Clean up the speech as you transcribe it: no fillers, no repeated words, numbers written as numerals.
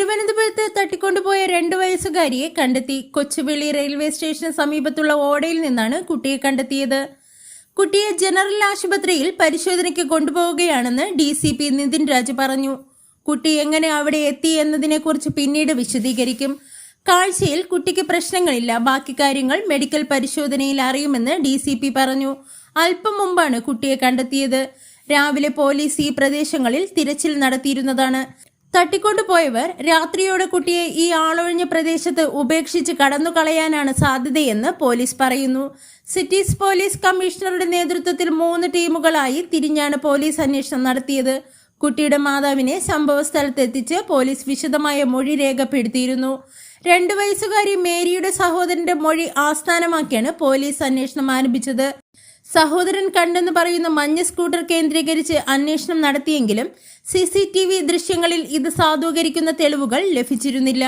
തിരുവനന്തപുരത്ത് തട്ടിക്കൊണ്ടുപോയ 2 വയസ്സുകാരിയെ കണ്ടെത്തി. കൊച്ചുവേളി റെയിൽവേ സ്റ്റേഷന് സമീപത്തുള്ള ഓടയിൽ നിന്നാണ് കുട്ടിയെ കണ്ടെത്തിയത്. കുട്ടിയെ ജനറൽ ആശുപത്രിയിൽ പരിശോധനയ്ക്ക് കൊണ്ടുപോവുകയാണെന്ന് DCP നിതിൻ രാജ് പറഞ്ഞു. കുട്ടി എങ്ങനെ അവിടെ എത്തി എന്നതിനെക്കുറിച്ച് പിന്നീട് വിശദീകരിക്കും. കാഴ്ചയിൽ കുട്ടിക്ക് പ്രശ്നങ്ങളില്ല, ബാക്കി കാര്യങ്ങൾ മെഡിക്കൽ പരിശോധനയിൽ അറിയുമെന്ന് DCP പറഞ്ഞു. അല്പം മുമ്പാണ് കുട്ടിയെ കണ്ടെത്തിയത്. രാവിലെ പോലീസ് ഈ പ്രദേശങ്ങളിൽ തിരച്ചിൽ നടത്തിയിരുന്നതാണ്. തട്ടിക്കൊണ്ടുപോയവർ രാത്രിയോടെ കുട്ടിയെ ഈ ആളൊഴിഞ്ഞ പ്രദേശത്ത് ഉപേക്ഷിച്ച് കടന്നുകളയാനാണ് സാധ്യതയെന്ന് പോലീസ് പറയുന്നു. സിറ്റീസ് പോലീസ് കമ്മീഷണറുടെ നേതൃത്വത്തിൽ 3 ടീമുകളായി തിരിഞ്ഞാണ് പോലീസ് അന്വേഷണം നടത്തിയത്. കുട്ടിയുടെ മാതാവിനെ സംഭവ സ്ഥലത്തെത്തിച്ച് പോലീസ് വിശദമായ മൊഴി രേഖപ്പെടുത്തിയിരുന്നു. 2 വയസ്സുകാരി മേരിയുടെ സഹോദരന്റെ മൊഴി ആസ്ഥാനമാക്കിയാണ് പോലീസ് അന്വേഷണം ആരംഭിച്ചത്. സഹോദരൻ കണ്ടെന്ന് പറയുന്ന മഞ്ഞ സ്കൂട്ടർ കേന്ദ്രീകരിച്ച് അന്വേഷണം നടത്തിയെങ്കിലും CCTV ദൃശ്യങ്ങളിൽ ഇത് സാധൂകരിക്കുന്ന തെളിവുകൾ ലഭിച്ചിരുന്നില്ല.